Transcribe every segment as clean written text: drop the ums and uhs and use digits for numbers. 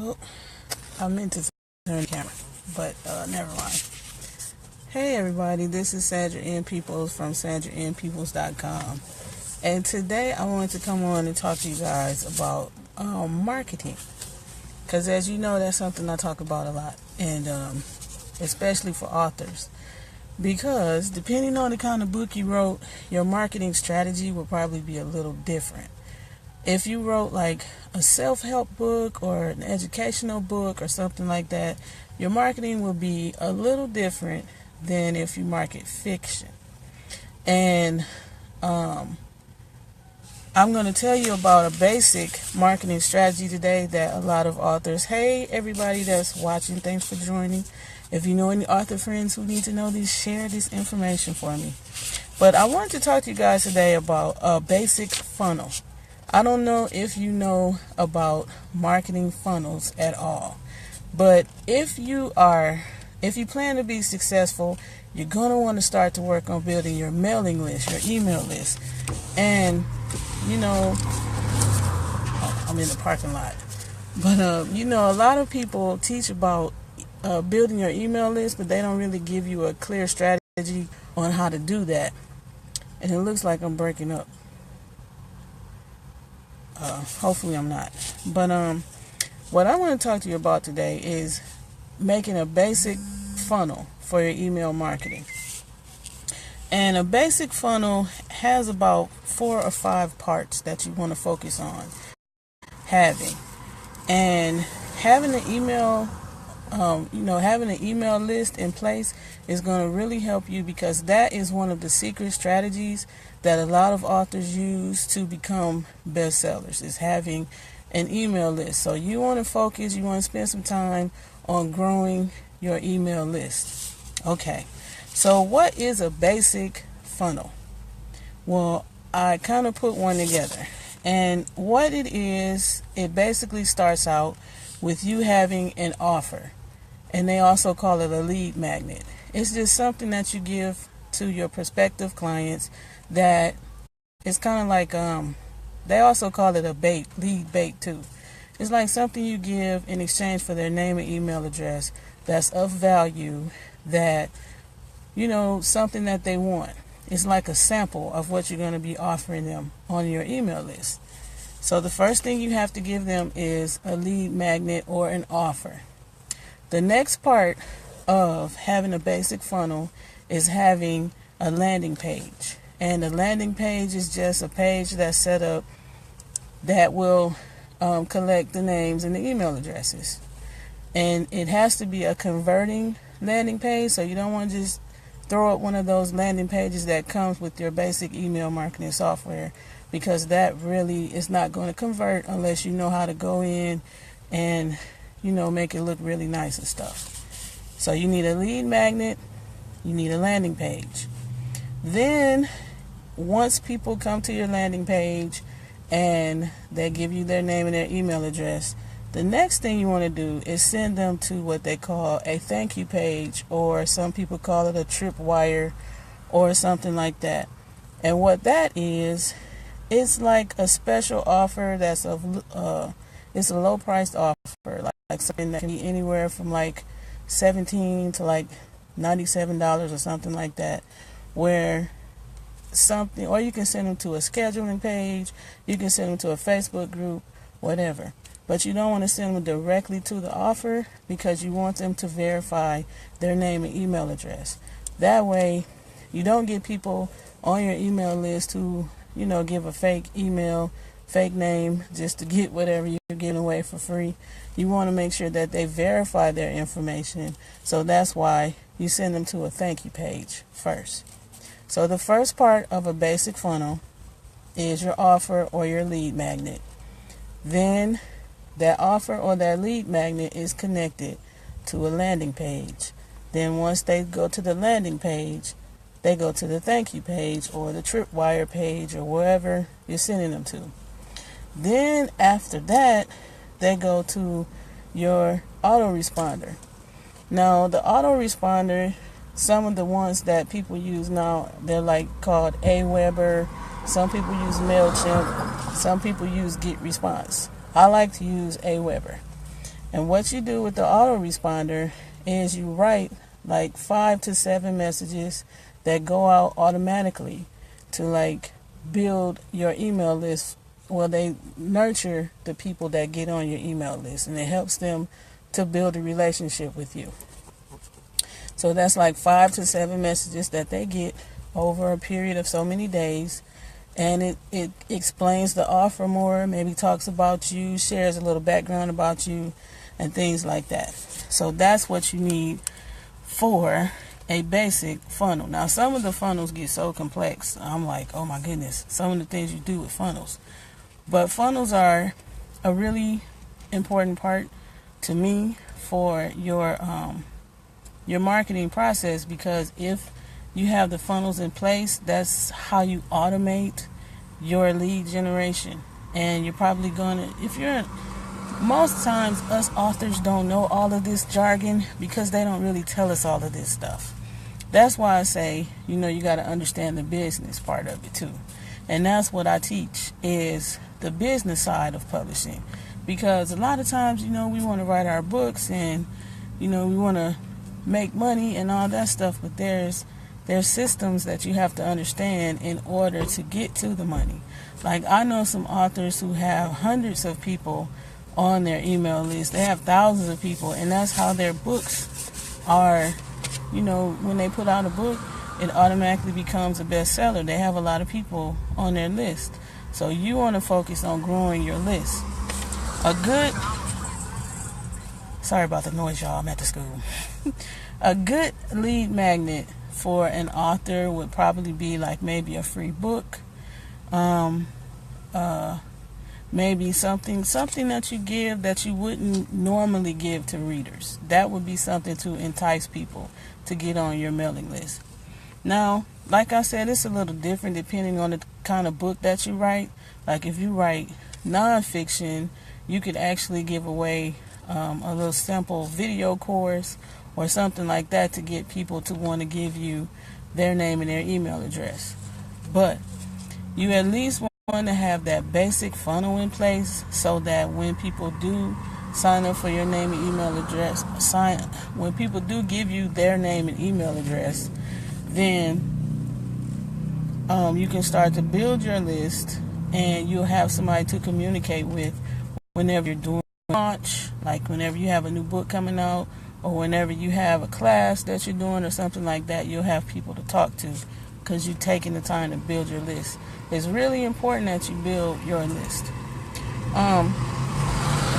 Oh, I meant to turn the camera, but never mind. Hey everybody, this is Sandra N. Peoples from SandraNPeoples.com. And today I wanted to come on and talk to you guys about marketing. Because as you know, that's something I talk about a lot. And especially for authors. Because depending on the kind of book you wrote, your marketing strategy will probably be a little different. If you wrote like a self-help book or an educational book or something like that, your marketing will be a little different than if you market fiction. And I'm going to tell you about a basic marketing strategy today that a lot of authors, hey everybody that's watching, thanks for joining. If you know any author friends who need to know this, share this information for me. But I wanted to talk to you guys today about a basic funnel. I don't know if you know about marketing funnels at all, but if you plan to be successful, you're going to want to start to work on building your mailing list, your email list. And, I'm in the parking lot. But, a lot of people teach about building your email list, but they don't really give you a clear strategy on how to do that. And it looks like I'm breaking up. Hopefully I'm not. But what I want to talk to you about today is making a basic funnel for your email marketing. And a basic funnel has about 4 or 5 parts that you want to focus on having. And having an email, having an email list in place is going to really help you, because that is one of the secret strategies that a lot of authors use to become bestsellers, is having an email list. So you want to focus, you want to spend some time on growing your email list. Okay, so what is a basic funnel? Well, I kind of put one together. And what it is, it basically starts out with you having an offer. And they also call it a lead magnet. It's just something that you give to your prospective clients that is kind of like, they also call it a bait, lead bait too. It's like something you give in exchange for their name and email address that's of value, that, something that they want. It's like a sample of what you're going to be offering them on your email list. So the first thing you have to give them is a lead magnet or an offer. The next part of having a basic funnel is having a landing page. And the landing page is just a page that's set up that will collect the names and the email addresses. And it has to be a converting landing page, so you don't want to just throw up one of those landing pages that comes with your basic email marketing software, because that really is not going to convert unless you know how to go in and make it look really nice and stuff. So you need a lead magnet, you need a landing page. Then once people come to your landing page and they give you their name and their email address, the next thing you want to do is send them to what they call a thank you page, or some people call it a tripwire or something like that. And what that is, it's like a special offer that's it's a low priced offer, like something that can be anywhere from like $17 to like $97 or something like that, where something, or you can send them to a scheduling page, you can send them to a Facebook group, whatever. But you don't want to send them directly to the offer, because you want them to verify their name and email address. That way you don't get people on your email list who give a fake email, fake name, just to get whatever you're giving away for free. You want to make sure that they verify their information. So that's why you send them to a thank you page first. So the first part of a basic funnel is your offer or your lead magnet. Then that offer or that lead magnet is connected to a landing page. Then once they go to the landing page, they go to the thank you page or the tripwire page or wherever you're sending them to. Then after that, they go to your autoresponder. Now the autoresponder, some of the ones that people use now, they're like called Aweber. Some people use MailChimp. Some people use GetResponse. I like to use Aweber. And what you do with the autoresponder is you write like 5 to 7 messages that go out automatically to like build your email list. Well, they nurture the people that get on your email list, and it helps them to build a relationship with you. So that's like 5 to 7 messages that they get over a period of so many days. And it explains the offer more, maybe talks about you, shares a little background about you, and things like that. So that's what you need for a basic funnel. Now, some of the funnels get so complex. I'm like, oh my goodness, some of the things you do with funnels. But funnels are a really important part to me for your marketing process, because if you have the funnels in place, that's how you automate your lead generation. And you're probably most times us authors don't know all of this jargon because they don't really tell us all of this stuff. That's why I say, you got to understand the business part of it too. And that's what I teach, is the business side of publishing. Because a lot of times, we want to write our books and, we want to make money and all that stuff, but there's systems that you have to understand in order to get to the money. Like, I know some authors who have hundreds of people on their email list. They have thousands of people, and that's how their books are. When they put out a book, it automatically becomes a bestseller. They have a lot of people on their list. So you want to focus on growing your list. Sorry about the noise, y'all. I'm at the school. A good lead magnet for an author would probably be like maybe a free book, maybe something that you give that you wouldn't normally give to readers. That would be something to entice people to get on your mailing list. Now, like I said, it's a little different depending on the kind of book that you write. Like if you write nonfiction, you could actually give away a little simple video course or something like that to get people to want to give you their name and their email address. But you at least want to have that basic funnel in place so that when people do sign up for your name and email address, when people do give you their name and email address, then you can start to build your list, and you'll have somebody to communicate with whenever you're doing a launch, like whenever you have a new book coming out, or whenever you have a class that you're doing or something like that. You'll have people to talk to because you're taking the time to build your list. It's really important that you build your list. And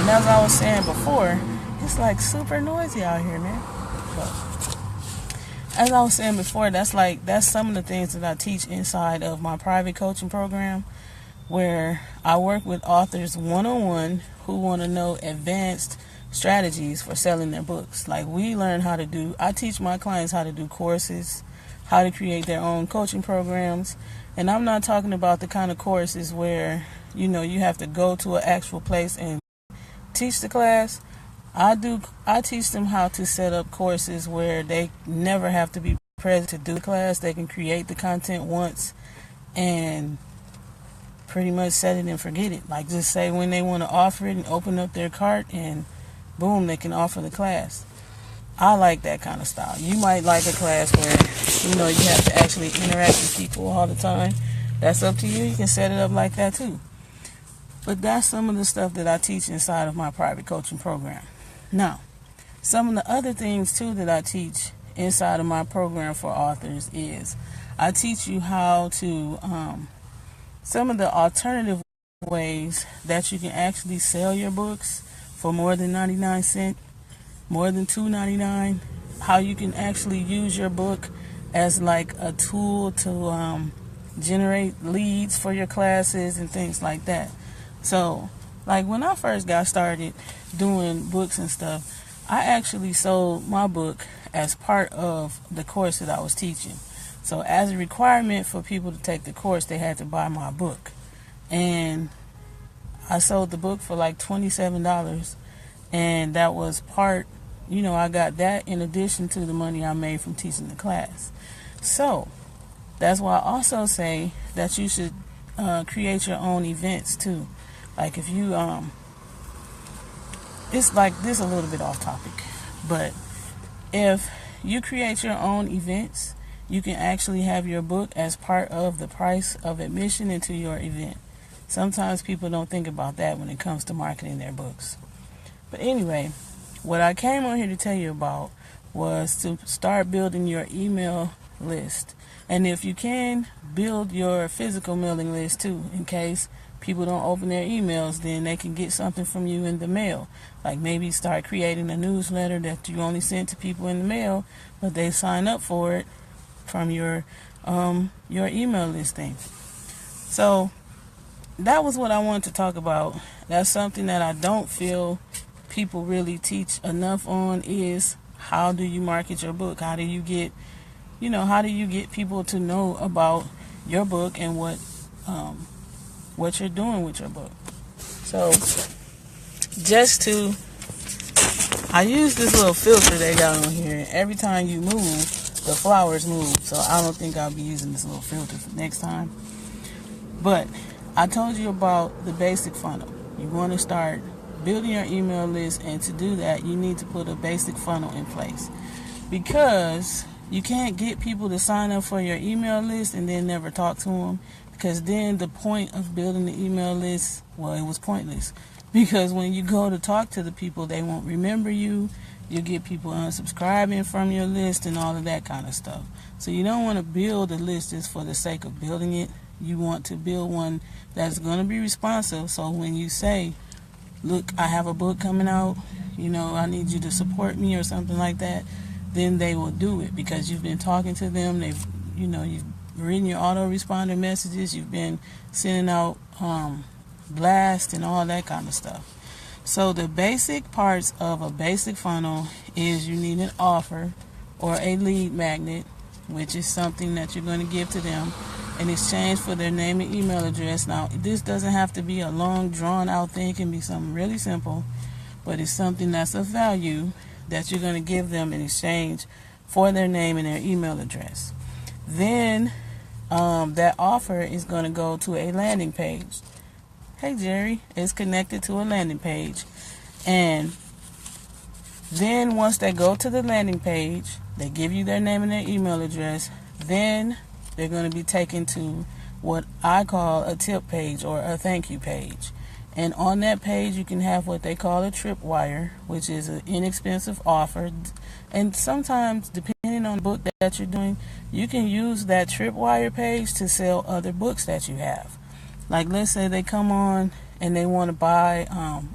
as I was saying before, it's like super noisy out here, man. But as I was saying before, that's some of the things that I teach inside of my private coaching program, where I work with authors one-on-one who want to know advanced strategies for selling their books. Like I teach my clients how to do courses, how to create their own coaching programs. And I'm not talking about the kind of courses where, you have to go to an actual place and teach the class. I teach them how to set up courses where they never have to be present to do the class. They can create the content once and pretty much set it and forget it. Like just say when they want to offer it and open up their cart, and boom, they can offer the class. I like that kind of style. You might like a class where, you have to actually interact with people all the time. That's up to you. You can set it up like that too. But that's some of the stuff that I teach inside of my private coaching program. Now, some of the other things too that I teach inside of my program for authors is I teach you how to, some of the alternative ways that you can actually sell your books for more than 99 cents, more than $2.99, how you can actually use your book as like a tool to generate leads for your classes and things like that. So, like when I first got started doing books and stuff, I actually sold my book as part of the course that I was teaching. So as a requirement for people to take the course, they had to buy my book. And I sold the book for like $27. And that was part, I got that in addition to the money I made from teaching the class. So that's why I also say that you should create your own events too. Like if you it's like this a little bit off topic, but if you create your own events, you can actually have your book as part of the price of admission into your event. Sometimes people don't think about that when it comes to marketing their books. But anyway, what I came on here to tell you about was to start building your email list. And if you can, build your physical mailing list too, in case people don't open their emails, then they can get something from you in the mail. Like maybe start creating a newsletter that you only send to people in the mail, but they sign up for it from your email listing. So that was what I wanted to talk about. That's something that I don't feel people really teach enough on, is how do you market your book? How do you get people to know about your book and what you're doing with your book? So I use this little filter they got on here, and every time you move, the flowers move. So I don't think I'll be using this little filter for next time. But I told you about the basic funnel. You want to start building your email list, and to do that, you need to put a basic funnel in place, because you can't get people to sign up for your email list and then never talk to them, because then the point of building the email list, well, it was pointless, because when you go to talk to the people, they won't remember you. You'll get people unsubscribing from your list and all of that kind of stuff. So you don't want to build a list just for the sake of building it. You want to build one that's going to be responsive. So when you say, look, I have a book coming out, I need you to support me or something like that, then they will do it, because you've been talking to them. You've written your autoresponder messages. You've been sending out blasts and all that kind of stuff. So the basic parts of a basic funnel is you need an offer or a lead magnet, which is something that you're going to give to them in exchange for their name and email address. Now, this doesn't have to be a long, drawn-out thing. It can be something really simple, but it's something that's of value that you're going to give them in exchange for their name and their email address. Then that offer is going to go to a landing page. Hey, Jerry, it's connected to a landing page. And then once they go to the landing page, they give you their name and their email address. Then they're going to be taken to what I call a tip page or a thank you page. And on that page, you can have what they call a tripwire, which is an inexpensive offer. And sometimes, depending on the book that you're doing, you can use that tripwire page to sell other books that you have. Like, let's say they come on and they want to buy,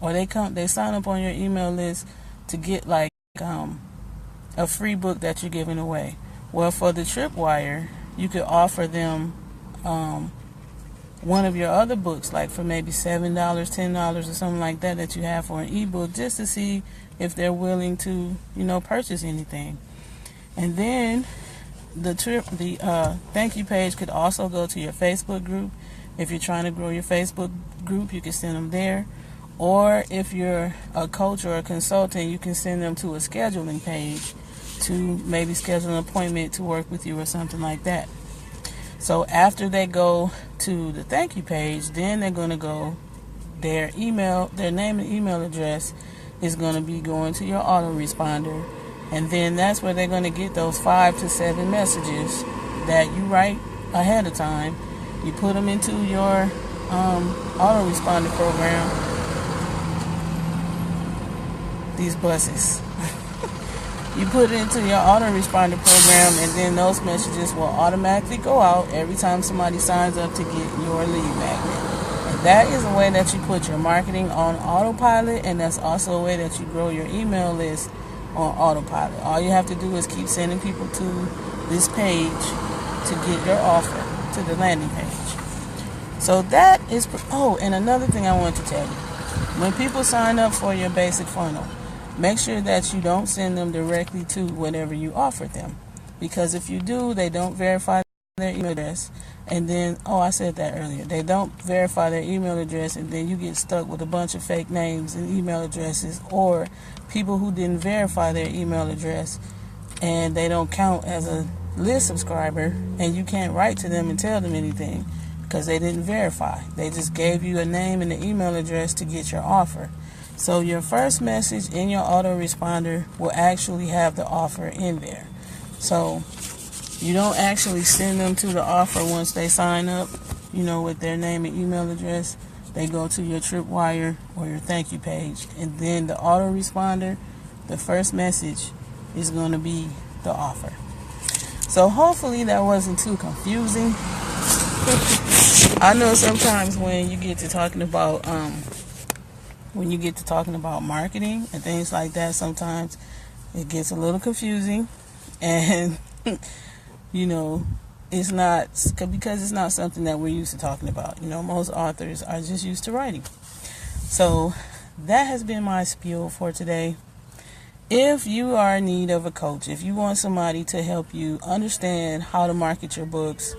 or they sign up on your email list to get like a free book that you're giving away. Well, for the tripwire, you could offer them one of your other books, like for maybe $7, $10 or something like that you have for an ebook, just to see if they're willing to, purchase anything. And then the thank you page could also go to your Facebook group. If you're trying to grow your Facebook group, you can send them there. Or if you're a coach or a consultant, you can send them to a scheduling page to maybe schedule an appointment to work with you or something like that. So after they go to the thank you page, then they're going to go, their name and email address is going to be going to your autoresponder. And then that's where they're going to get those 5 to 7 messages that you write ahead of time. You put them into your autoresponder program. These buses. You put it into your autoresponder program, and then those messages will automatically go out every time somebody signs up to get your lead magnet. And that is a way that you put your marketing on autopilot, and that's also a way that you grow your email list on autopilot. All you have to do is keep sending people to this page to get your offer, to the landing page. So that is, and another thing I want to tell you. When people sign up for your basic funnel, make sure that you don't send them directly to whatever you offered them. Because if you do, they don't verify their email address. And then, I said that earlier. They don't verify their email address, and then you get stuck with a bunch of fake names and email addresses, or people who didn't verify their email address and they don't count as a list subscriber, and you can't write to them and tell them anything because they didn't verify. They just gave you a name and an email address to get your offer. So your first message in your autoresponder will actually have the offer in there. So you don't actually send them to the offer once they sign up, with their name and email address. They go to your Tripwire or your thank you page, and then the autoresponder, the first message is going to be the offer. So hopefully that wasn't too confusing. I know sometimes when you get to talking about marketing and things like that, sometimes it gets a little confusing, and it's not, because it's not something that we're used to talking about. Most authors are just used to writing. So that has been my spiel for today. If you are in need of a coach, if you want somebody to help you understand how to market your books,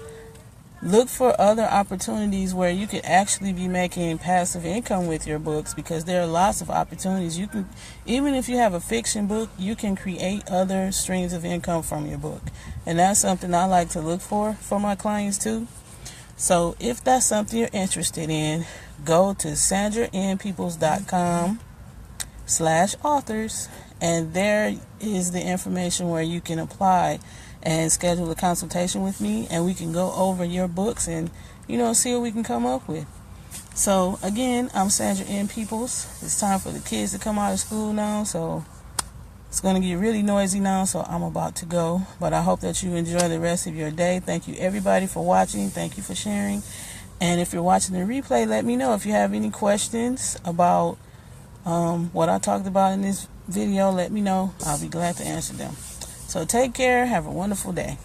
look for other opportunities where you could actually be making passive income with your books, because there are lots of opportunities. You can, even if you have a fiction book, you can create other streams of income from your book. And that's something I like to look for my clients too. So if that's something you're interested in, go to SandraNPeoples.com/authors, and there is the information where you can apply and schedule a consultation with me, and we can go over your books and see what we can come up with. So again, I'm Sandra N. Peoples. It's time for the kids to come out of school now, so it's going to get really noisy now, so I'm about to go. But I hope that you enjoy the rest of your day. Thank you everybody for watching. Thank you for sharing. And if you're watching the replay, let me know if you have any questions about what I talked about in this video. Let me know. I'll be glad to answer them. So take care. Have a wonderful day.